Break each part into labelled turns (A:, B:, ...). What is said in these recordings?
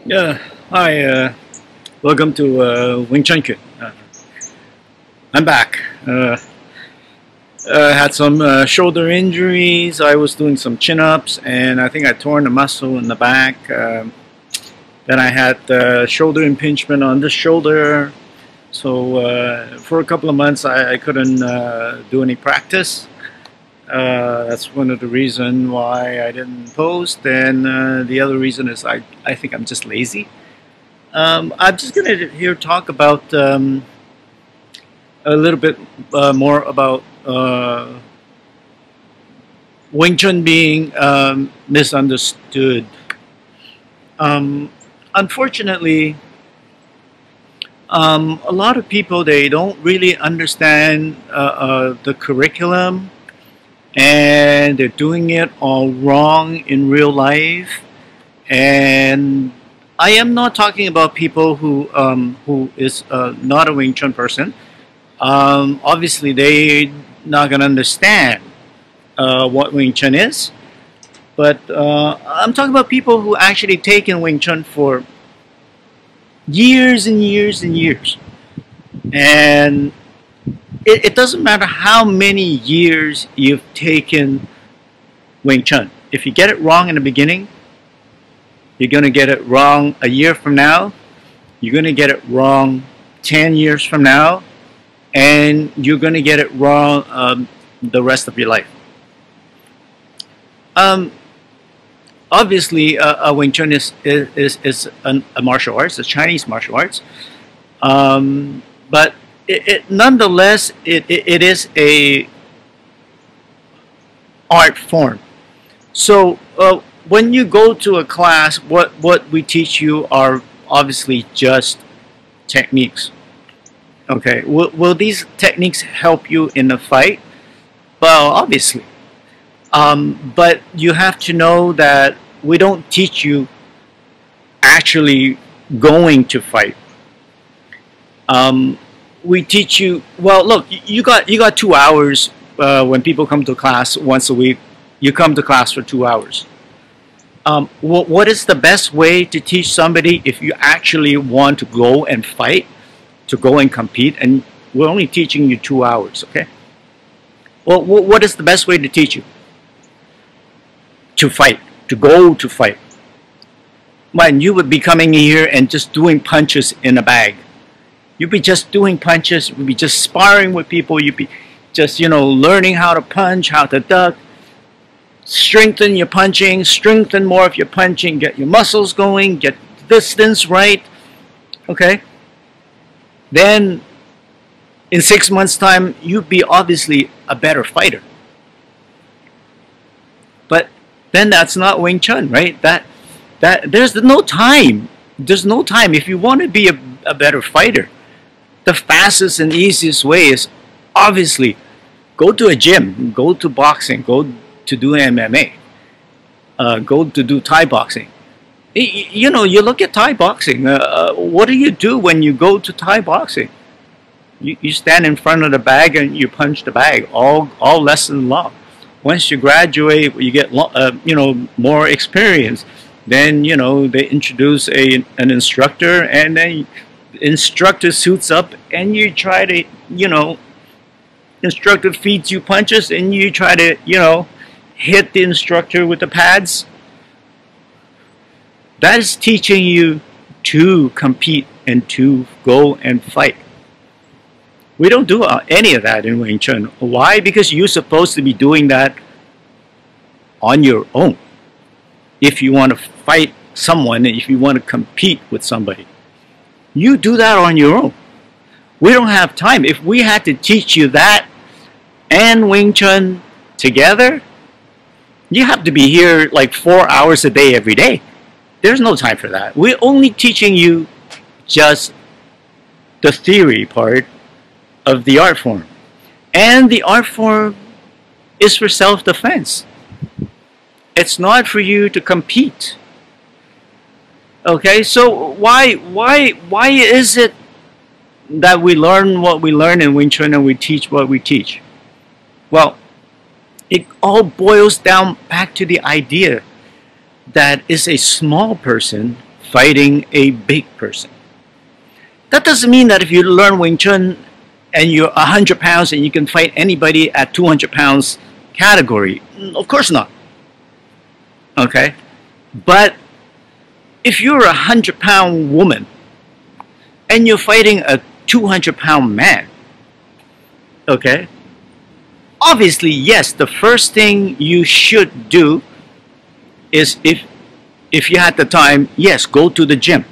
A: Yeah, hi, welcome to Wing Chun. I'm back. Had some shoulder injuries. I was doing some chin-ups, and I think I torn a muscle in the back. Then I had shoulder impingement on the shoulder. So for a couple of months, I couldn't do any practice. That's one of the reasons why I didn't post, and the other reason is I think I'm just lazy. I'm just going to here talk about a little bit more about Wing Chun being misunderstood. Unfortunately, a lot of people, they don't really understand the curriculum, and they're doing it all wrong in real life. And I am not talking about people who is not a Wing Chun person. Obviously, they're not going to understand what Wing Chun is. But I'm talking about people who actually taken Wing Chun for years and years and years. And it doesn't matter how many years you've taken Wing Chun. If you get it wrong in the beginning, you're going to get it wrong a year from now. You're going to get it wrong 10 years from now. And you're going to get it wrong the rest of your life. Obviously, Wing Chun is a martial arts, a Chinese martial arts. But nonetheless, it is a art form. So when you go to a class, what we teach you are obviously just techniques. Okay, will these techniques help you in a fight? Well, obviously. But you have to know that we don't teach you actually going to fight. We teach you, well, look, you got 2 hours when people come to class once a week. You come to class for 2 hours. What is the best way to teach somebody if you actually want to go and fight, to go and compete, and we're only teaching you 2 hours, okay? Well, what is the best way to teach you? To fight, to go to fight. Man, you would be coming here and just doing punches in a bag. You'd be just doing punches, you'd be just sparring with people, you'd be just, learning how to punch, how to duck, strengthen your punching, strengthen more of your punching, get your muscles going, get distance right, okay? Then, in 6 months' time, you'd be obviously a better fighter. But then that's not Wing Chun, right? There's no time. There's no time. If you want to be a better fighter, the fastest and easiest way is obviously go to a gym, go to boxing, go to do MMA, go to do Thai boxing. You look at Thai boxing. What do you do when you go to Thai boxing? You stand in front of the bag and you punch the bag, all lesson long. Once you graduate, you get more experience. Then they introduce an instructor, and then the instructor suits up, and you try to instructor feeds you punches, and you try to hit the instructor with the pads. That is teaching you to compete and to go and fight. We don't do any of that in Wing Chun. Why? Because you're supposed to be doing that on your own. If you want to fight someone, if you want to compete with somebody, you do that on your own. We don't have time. If we had to teach you that and Wing Chun together, you have to be here like 4 hours a day every day. There's no time for that. We're only teaching you just the theory part of the art form. And the art form is for self-defense. It's not for you to compete. Okay, so why is it that we learn what we learn in Wing Chun and we teach what we teach? Well, it all boils down back to the idea that is a small person fighting a big person. That doesn't mean that if you learn Wing Chun and you're 100 pounds and you can fight anybody at 200 pounds category. Of course not. Okay? But if you're a 100-pound woman and you're fighting a 200-pound man, okay? Obviously, yes, the first thing you should do is if you had the time, yes, go to the gym.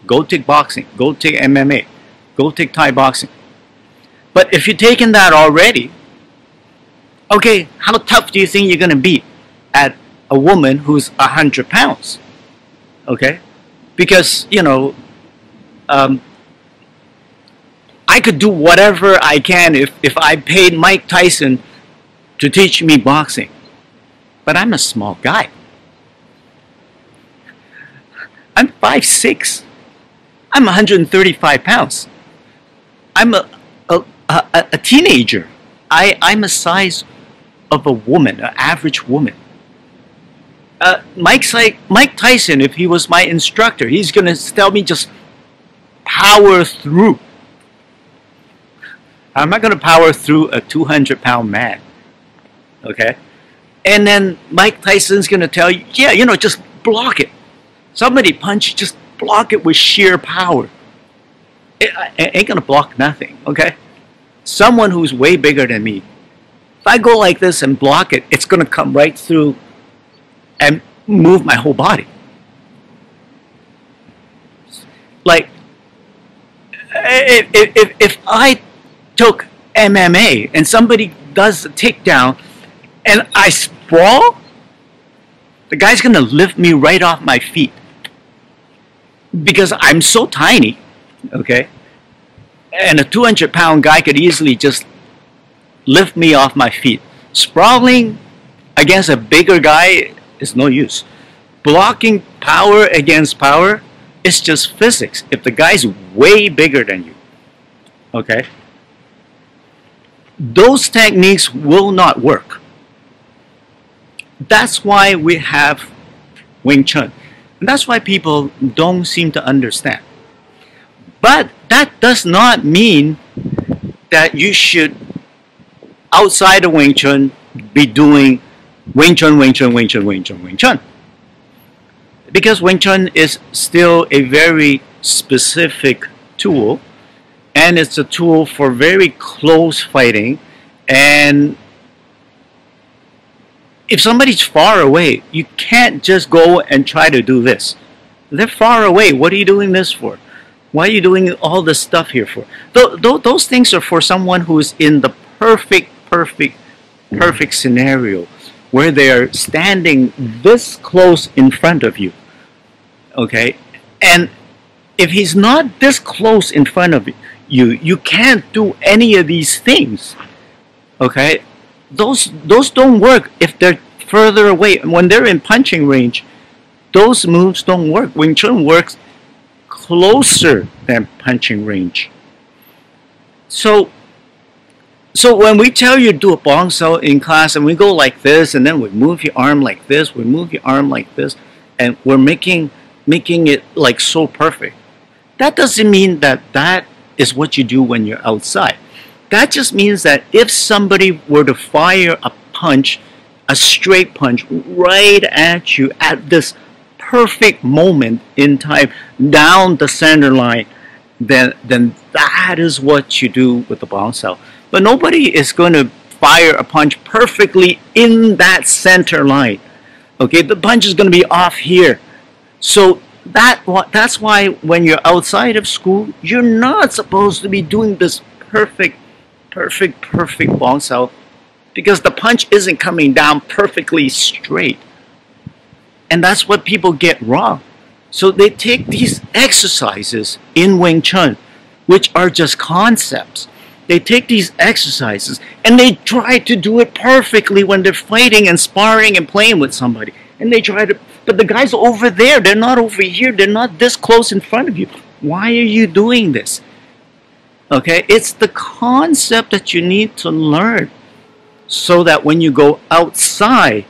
A: Go take boxing. Go take MMA. Go take Thai boxing. But if you've taken that already, okay, how tough do you think you're going to be at a woman who's 100 pounds? Okay? Because, you know, I could do whatever I can if I paid Mike Tyson to teach me boxing. But I'm a small guy. I'm 5'6". I'm 135 pounds. I'm a teenager. I'm a size of a woman, an average woman. Mike Tyson, if he was my instructor, he's going to tell me just power through. I'm not going to power through a 200-pound man. Okay? And then Mike Tyson's going to tell you, yeah, you know, just block it. Somebody punch, just block it with sheer power. It ain't going to block nothing, okay? Someone who's way bigger than me, if I go like this and block it, it's going to come right through and move my whole body. Like, if I took MMA and somebody does a takedown and I sprawl, the guy's going to lift me right off my feet. Because I'm so tiny, okay? And a 200-pound guy could easily just lift me off my feet. Sprawling against a bigger guy is no use. Blocking power against power is just physics. If the guy's way bigger than you, okay? Those techniques will not work. That's why we have Wing Chun. And that's why people don't seem to understand. But that does not mean that you should, outside of Wing Chun, be doing Wing Chun, Wing Chun, Wing Chun, Wing Chun, Wing Chun. Because Wing Chun is still a very specific tool, and it's a tool for very close fighting. And if somebody's far away, you can't just go and try to do this. They're far away. What are you doing this for? Why are you doing all this stuff here for? Those things are for someone who's in the perfect scenario where they're standing this close in front of you. Okay? And if he's not this close in front of you, you can't do any of these things. Okay? Those don't work if they're further away. When they're in punching range, those moves don't work. Wing Chun works closer than punching range. So when we tell you to do a bong sao in class and we go like this and then we move your arm like this, we move your arm like this, and we're making it like so perfect, that doesn't mean that that is what you do when you're outside. That just means that if somebody were to fire a punch, a straight punch, right at you at this perfect moment in time, down the center line, then that is what you do with the bong sao. But nobody is going to fire a punch perfectly in that center line. Okay, the punch is going to be off here. So that's why when you're outside of school, you're not supposed to be doing this perfect bong sao, because the punch isn't coming down perfectly straight. And that's what people get wrong. So they take these exercises in Wing Chun, which are just concepts. They take these exercises and they try to do it perfectly when they're fighting and sparring and playing with somebody. And they try to, but the guy's over there, they're not over here, they're not this close in front of you. Why are you doing this? Okay, it's the concept that you need to learn so that when you go outside,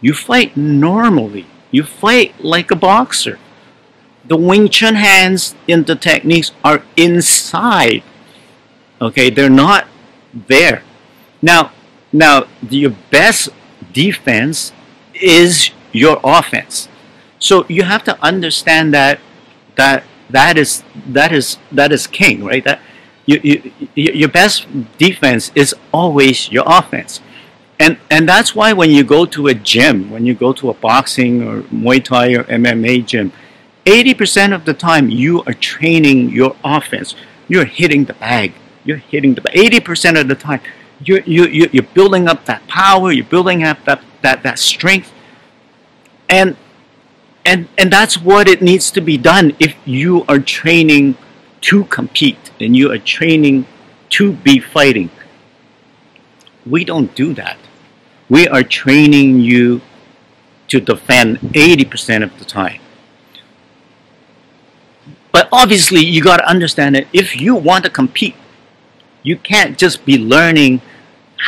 A: you fight normally. You fight like a boxer. The Wing Chun hands in the techniques are inside. Okay, they're not there. Now, your best defense is your offense. So you have to understand that is king, right? That your best defense is always your offense. And that's why when you go to a gym, when you go to a boxing or Muay Thai or MMA gym, 80% of the time you are training your offense. You're hitting the bag. You're hitting the bag. 80% of the time you're building up that power. You're building up that strength. And that's what it needs to be done if you are training to compete and you are training to be fighting. We don't do that. We are training you to defend 80% of the time. But obviously, you got to understand that if you want to compete, you can't just be learning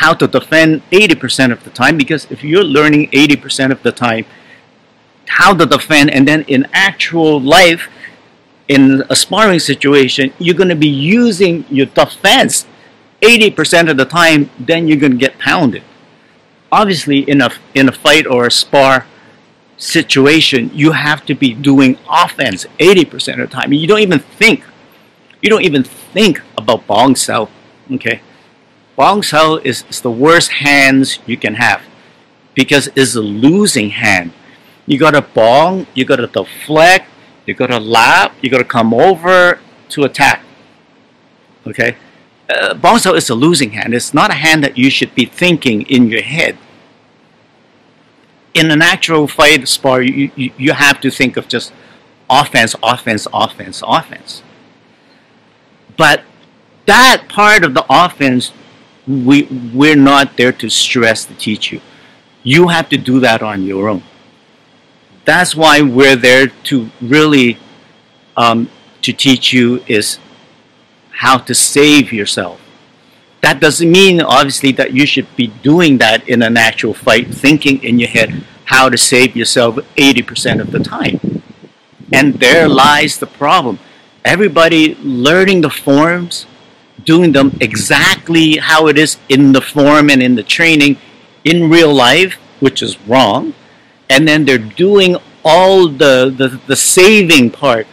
A: how to defend 80% of the time, because if you're learning 80% of the time how to defend, and then in actual life, in a sparring situation, you're going to be using your defense 80% of the time, then you're going to get pounded. Obviously, in a fight or a spar situation, you have to be doing offense 80% of the time. You don't even think about bong sao. Okay, bong sao is the worst hands you can have, because it's a losing hand. You got to bong, you got to deflect, you got to lap, you got to come over to attack. Okay, bong sao is a losing hand. It's not a hand that you should be thinking in your head. In an actual fight spar, you have to think of just offense, offense, offense, offense. But that part of the offense, we're not there to stress to teach you. You have to do that on your own. That's why we're there to really to teach you is how to save yourself. That doesn't mean, obviously, that you should be doing that in an actual fight, thinking in your head how to save yourself 80% of the time. And there lies the problem. Everybody learning the forms, doing them exactly how it is in the form and in the training in real life, which is wrong. And then they're doing all the saving part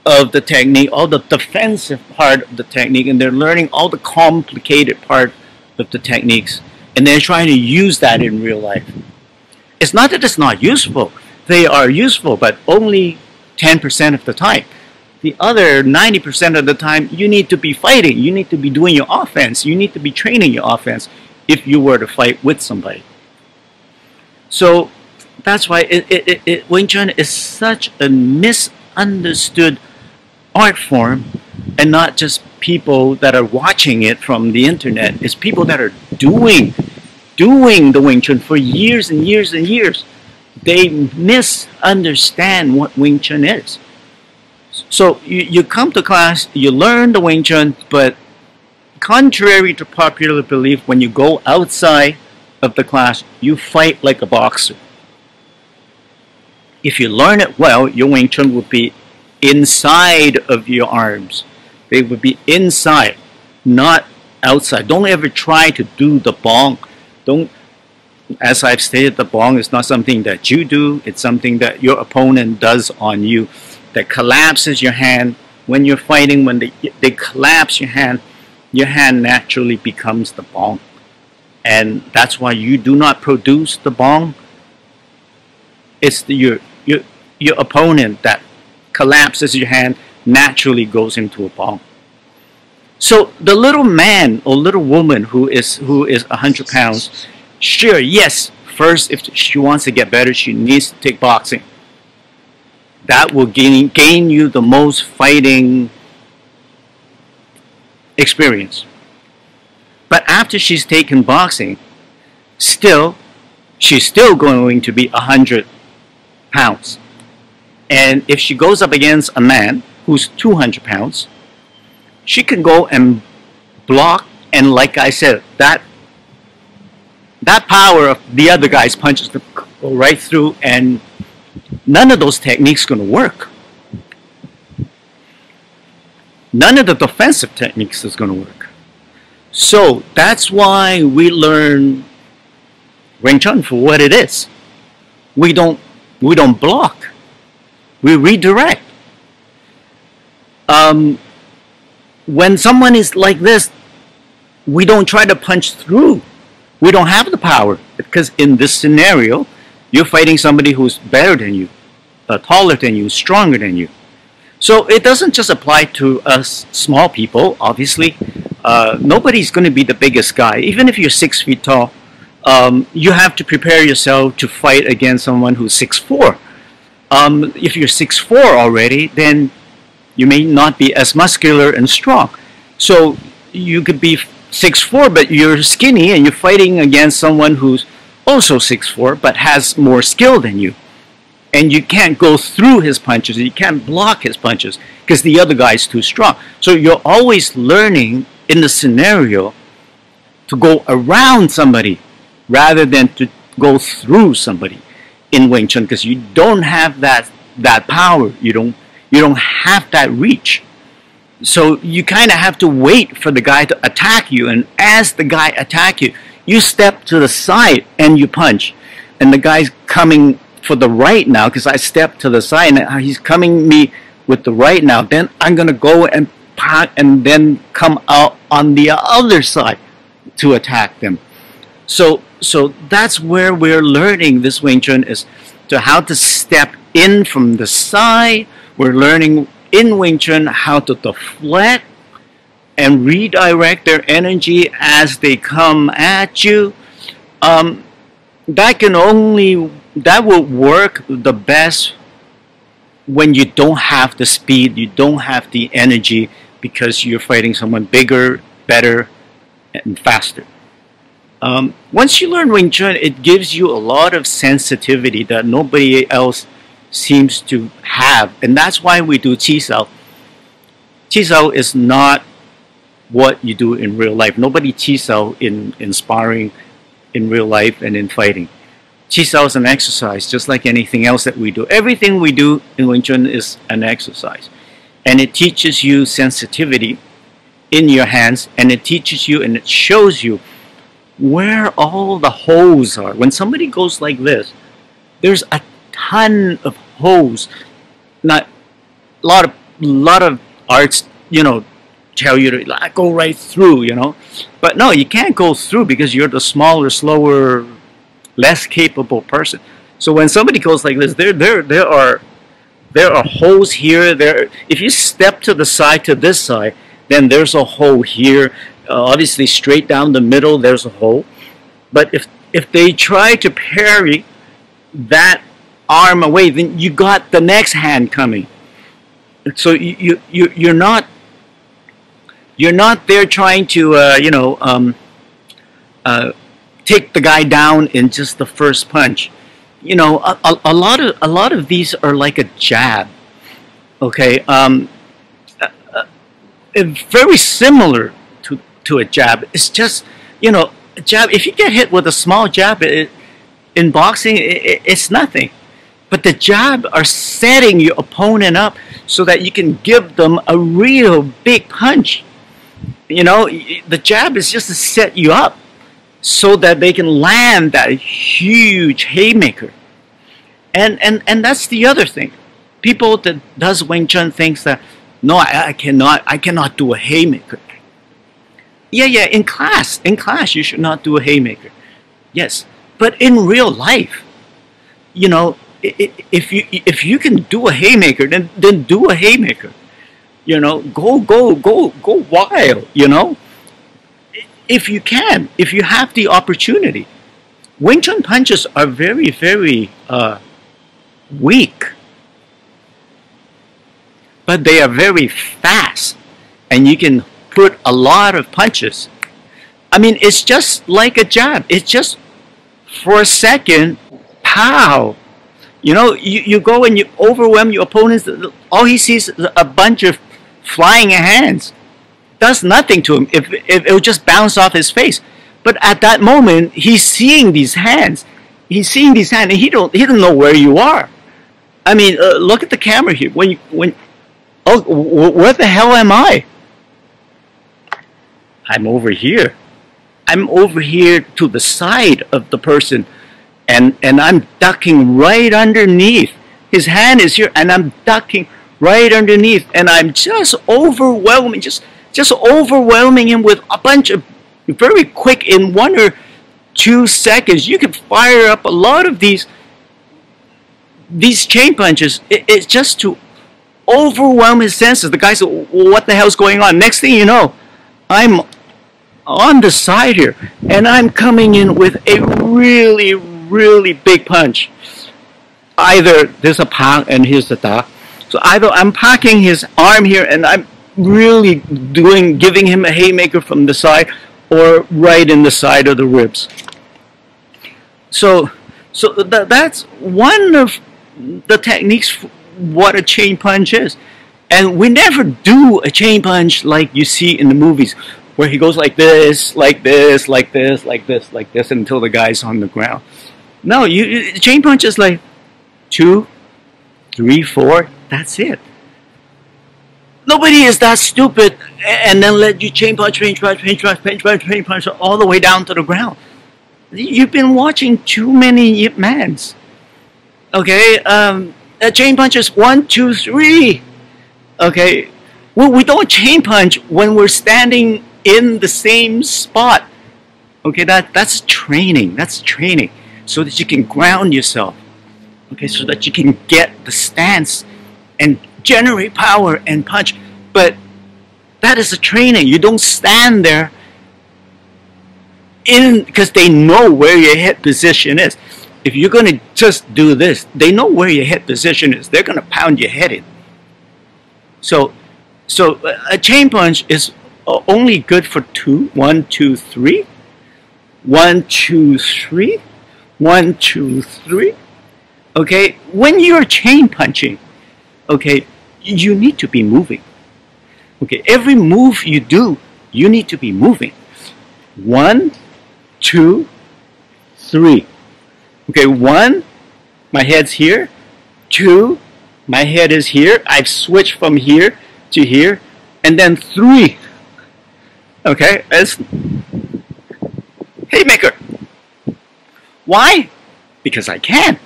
A: of the technique, all the defensive part of the technique, and they're learning all the complicated part of the techniques, and they're trying to use that in real life. It's not that it's not useful. They are useful, but only 10% of the time. The other 90% of the time, you need to be fighting. You need to be doing your offense. You need to be training your offense if you were to fight with somebody. So that's why Wing Chun is such a misunderstood art form, and not just people that are watching it from the internet. It's people that are doing the Wing Chun for years and years and years. They misunderstand what Wing Chun is. So you come to class, you learn the Wing Chun, but contrary to popular belief, when you go outside of the class, you fight like a boxer. If you learn it well, your Wing Chun will be inside of your arms. They would be inside, not outside. Don't ever try to do the bong. Don't, as I've stated, the bong is not something that you do. It's something that your opponent does on you, that collapses your hand. When you're fighting, when they collapse your hand naturally becomes the bong. And that's why you do not produce the bong. It's your opponent that collapses your hand, naturally goes into a bong. So the little man or little woman who is 100 pounds, sure, yes, first if she wants to get better, she needs to take boxing. That will gain you the most fighting experience. But after she's taken boxing, she's still going to be 100 pounds. And if she goes up against a man who's 200 pounds, she can go and block, and like I said, that power of the other guy's punches will go right through, and none of those techniques going to work. none of the defensive techniques is going to work. So that's why we learn Wing Chun for what it is. We don't block. We redirect. When someone is like this, we don't try to punch through. We don't have the power, because in this scenario, you're fighting somebody who's better than you, taller than you, stronger than you. So it doesn't just apply to us small people, obviously. Nobody's going to be the biggest guy. Even if you're 6 feet tall, you have to prepare yourself to fight against someone who's 6'4". If you're 6'4" already, then you may not be as muscular and strong. So you could be 6'4", but you're skinny, and you're fighting against someone who's also 6'4", but has more skill than you. And you can't go through his punches, you can't block his punches, because the other guy's too strong. So you're always learning in the scenario to go around somebody rather than to go through somebody in Wing Chun, because you don't have that power. You don't have that reach. So you kind of have to wait for the guy to attack you, and as the guy attacks you, you step to the side and you punch. And the guy's coming for the right now, because I stepped to the side and he's coming me with the right now. Then I'm going to go and and then come out on the other side to attack them. So that's where we're learning this Wing Chun, is to how to step in from the side. We're learning in Wing Chun how to deflect and redirect their energy as they come at you. That will work the best when you don't have the speed, you don't have the energy, because you're fighting someone bigger, better, and faster. Once you learn Wing Chun, it gives you a lot of sensitivity that nobody else seems to have, and that's why we do Chi Sao. Chi Sao is not what you do in real life. Nobody Chi Sao in sparring in real life and in fighting. Chi Sao is an exercise, just like anything else that we do. Everything we do in Wing Chun is an exercise, and it teaches you sensitivity in your hands, and it teaches you and it shows you where all the holes are. When somebody goes like this, there's a ton of holes. Not a lot of arts, tell you to go right through, but no, you can't go through, because you're the smaller, slower, less capable person. So when somebody goes like this, there are holes here. If you step to the side, to this side, then there's a hole here. Obviously, straight down the middle, there's a hole. But if they try to parry that arm away, then you got the next hand coming. So you're not there trying to take the guy down in just the first punch. A lot of these are like a jab. Okay, very similar to a jab. It's just, a jab. If you get hit with a small jab, in boxing, it's nothing. But the jab are setting your opponent up so that you can give them a real big punch. The jab is just to set you up so that they can land that huge haymaker. And that's the other thing. People that does Wing Chun thinks that, no, I cannot do a haymaker. Yeah, in class you should not do a haymaker. Yes, but in real life, if you can do a haymaker, then do a haymaker. Go wild. If you can, if you have the opportunity. Wing Chun punches are very, very weak, but they are very fast, and you can put a lot of punches. I mean, it's just like a jab. It's just for a second, pow. You go and you overwhelm your opponents. All he sees is a bunch of flying hands. Does nothing to him if it would just bounce off his face. But at that moment, he's seeing these hands. He's seeing these hands, and he doesn't know where you are. I mean, look at the camera here. When Oh, where the hell am I? I'm over here. I'm over here to the side of the person, and I'm ducking right underneath. His hand is here, and I'm ducking right underneath, and I'm just overwhelming, just overwhelming him with a bunch of very quick, in 1 or 2 seconds. You can fire up a lot of these chain punches. It's just to overwhelm his senses. The guy said, "What the hell's going on?" Next thing you know, I'm on the side here, and I'm coming in with a really, really big punch. Either there's a pak and here's the da. So either I'm packing his arm here and I'm really giving him a haymaker from the side, or right in the side of the ribs. So that's one of the techniques what a chain punch is. And we never do a chain punch like you see in the movies, where he goes like this, like this, like this, like this, like this, until the guy's on the ground. No, chain punch is like 2, 3, 4, that's it. Nobody is that stupid and then let you chain punch all the way down to the ground. You've been watching too many Ip Mans. Okay, a chain punch is 1, 2, 3. Okay, well, we don't chain punch when we're standing in the same spot. Okay, that's training. That's training, so that you can ground yourself. Okay, so that you can get the stance and generate power and punch. But that is a training. You don't stand there because they know where your head position is. If you're going to just do this, they know where your head position is. They're going to pound your head in. So a chain punch is only good for 2, 1, 2, 3, 1, 2, 3, 1, 2, 3. Okay, when you're chain punching, okay, you need to be moving. Okay, every move you do, you need to be moving. 1, 2, 3. Okay, 1, my head's here. 2, my head is here. I've switched from here to here. And then 3. Okay, it's haymaker. Why? Because I can.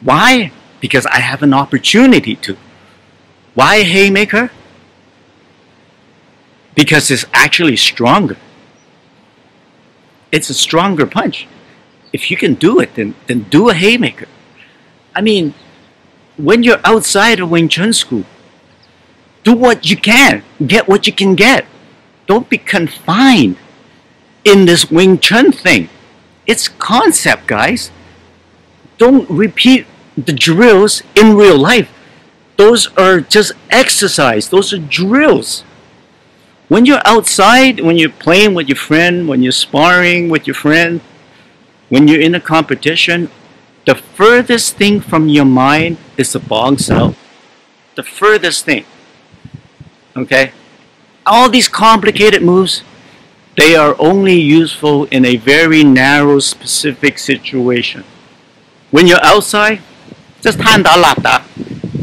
A: Why? Because I have an opportunity to. Why haymaker? Because it's actually stronger. It's a stronger punch. If you can do it, then do a haymaker. I mean, when you're outside of Wing Chun school, do what you can. Get what you can get. Don't be confined in this Wing Chun thing. It's concept, guys. Don't repeat the drills in real life. Those are just exercise. Those are drills. When you're outside, when you're playing with your friend, when you're sparring with your friend, when you're in a competition, the furthest thing from your mind is the bong cell. The furthest thing. Okay? All these complicated moves, they are only useful in a very narrow, specific situation. When you're outside, just tan da lap da.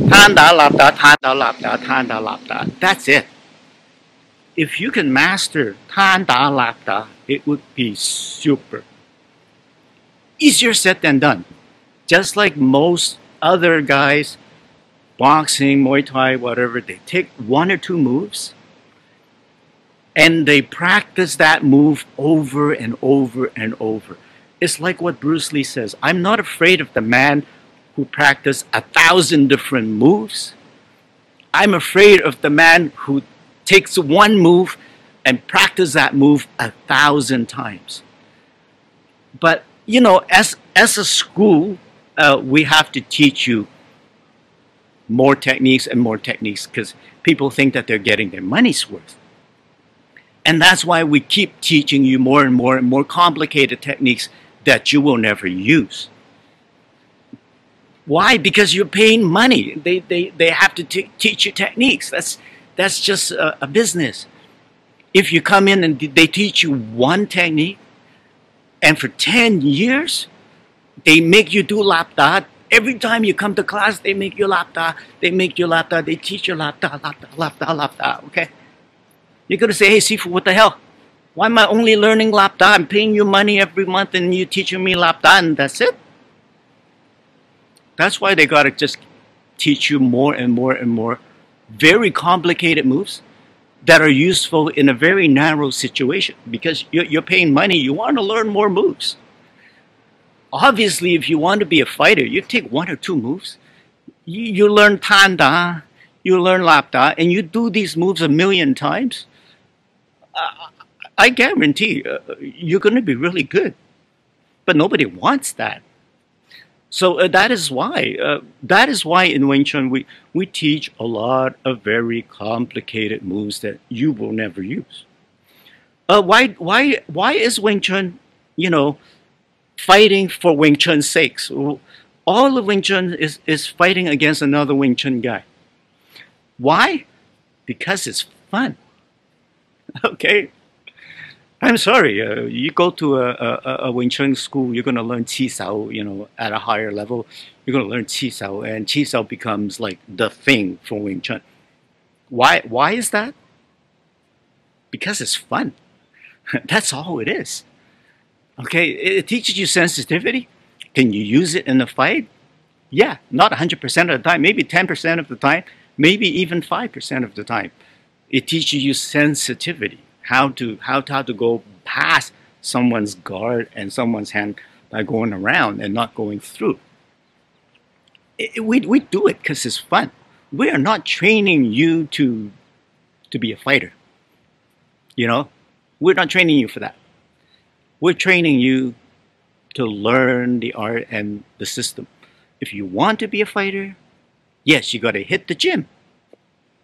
A: Tan da lap da, tan da lap da, tan da lap da. That's it. If you can master tan da lap da, it would be super. Easier said than done. Just like most other guys, boxing, Muay Thai, whatever, they take 1 or 2 moves and they practice that move over and over and over. It's like what Bruce Lee says, I'm not afraid of the man who practiced 1,000 different moves. I'm afraid of the man who takes one move and practices that move 1,000 times. But, you know, as a school, we have to teach you more techniques and more techniques because people think that they're getting their money's worth. And that's why we keep teaching you more and more complicated techniques that you will never use. Why? Because you're paying money. They have to teach you techniques. That's just a business. If you come in and they teach you one technique, and for 10 years, they make you do lap da Every time you come to class, they make you lap da. They make you lap da. They teach you lap da, lap da, lap da, lap da. Okay? You're going to say, hey, Sifu, what the hell? Why am I only learning lap da? I'm paying you money every month and you teaching me lap da and that's it? That's why they got to just teach you more and more and more very complicated moves that are useful in a very narrow situation because you're paying money. You want to learn more moves. Obviously, if you want to be a fighter, you take 1 or 2 moves. You learn tan da, you learn lap da, and you do these moves a million times. I guarantee you're going to be really good. But nobody wants that. So that is why in Wing Chun we teach a lot of very complicated moves that you will never use. Why is Wing Chun, fighting for Wing Chun's sake? So all of Wing Chun is fighting against another Wing Chun guy. Why? Because it's fun. Okay. I'm sorry. You go to a Wing Chun school, you're going to learn Qi Sao, at a higher level. You're going to learn Qi Sao, and Qi Sao becomes like the thing for Wing Chun. Why is that? Because it's fun. That's all it is. Okay, it teaches you sensitivity. Can you use it in a fight? Yeah, not 100% of the time, maybe 10% of the time, maybe even 5% of the time. It teaches you sensitivity. How to go past someone's guard and someone's hand by going around and not going through. We do it because it's fun. We are not training you to be a fighter. We're not training you for that. We're training you to learn the art and the system. If you want to be a fighter, yes, you got to hit the gym.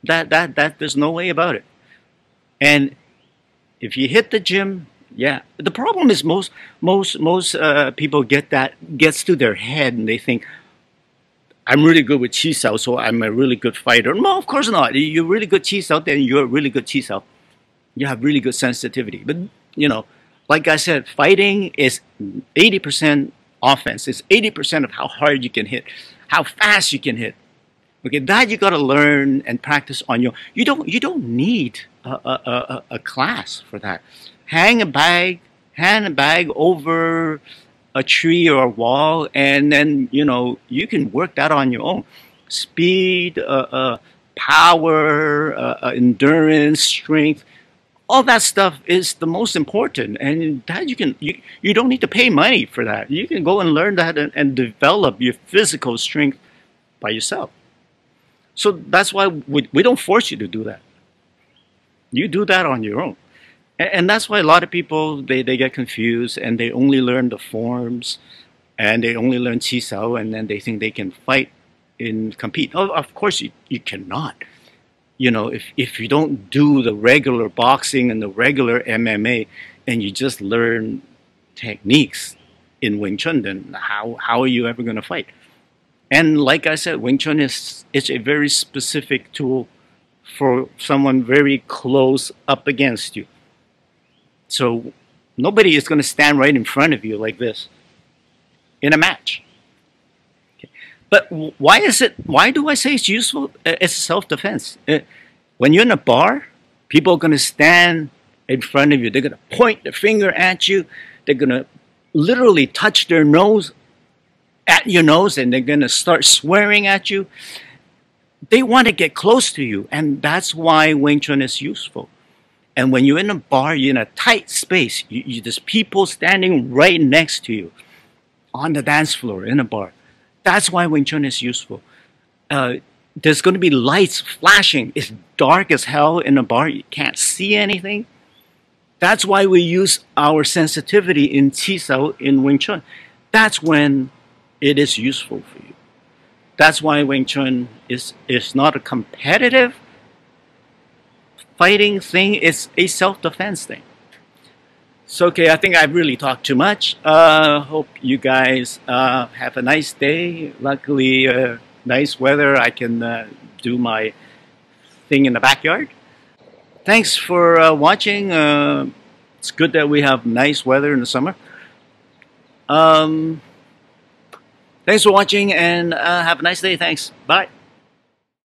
A: That there's no way about it. And if you hit the gym, yeah. The problem is most people gets to their head and they think, I'm really good with Qi Sao, so I'm a really good fighter. No, of course not. You're really good Qi Sao, then you're a really good Qi Sao. You have really good sensitivity. But, like I said, fighting is 80% offense. It's 80% of how hard you can hit, how fast you can hit. Okay, that you got to learn and practice on your. You don't need a class for that. Hang a bag over a tree or a wall, and then you can work that on your own. Speed, power, endurance, strength, all that stuff is the most important, and that you don't need to pay money for that. You can go and learn that and develop your physical strength by yourself. So that's why we don't force you to do that. You do that on your own. And that's why a lot of people, they get confused and they only learn the forms and they only learn Qi Sao and then they think they can fight and compete. Oh, of course you cannot. If you don't do the regular boxing and the regular MMA and you just learn techniques in Wing Chun, then how are you ever going to fight? And like I said, Wing Chun is a very specific tool for someone very close up against you. So nobody is going to stand right in front of you like this in a match. Okay. But why do I say it's useful? It's self-defense. When you're in a bar, people are going to stand in front of you. They're going to point their finger at you. They're going to literally touch their nose at your nose and they're going to start swearing at you. They want to get close to you, and that's why Wing Chun is useful. And when you're in a bar, you're in a tight space. There's people standing right next to you on the dance floor in a bar. That's why Wing Chun is useful. There's going to be lights flashing. It's dark as hell in a bar. You can't see anything. That's why we use our sensitivity in Qi Sao in Wing Chun. That's when it is useful for you. That's why Wing Chun is not a competitive fighting thing. It's a self-defense thing. So, okay, I think I've really talked too much. Hope you guys have a nice day. Luckily, nice weather. I can do my thing in the backyard. Thanks for watching. It's good that we have nice weather in the summer. Thanks for watching and have a nice day. Thanks. Bye.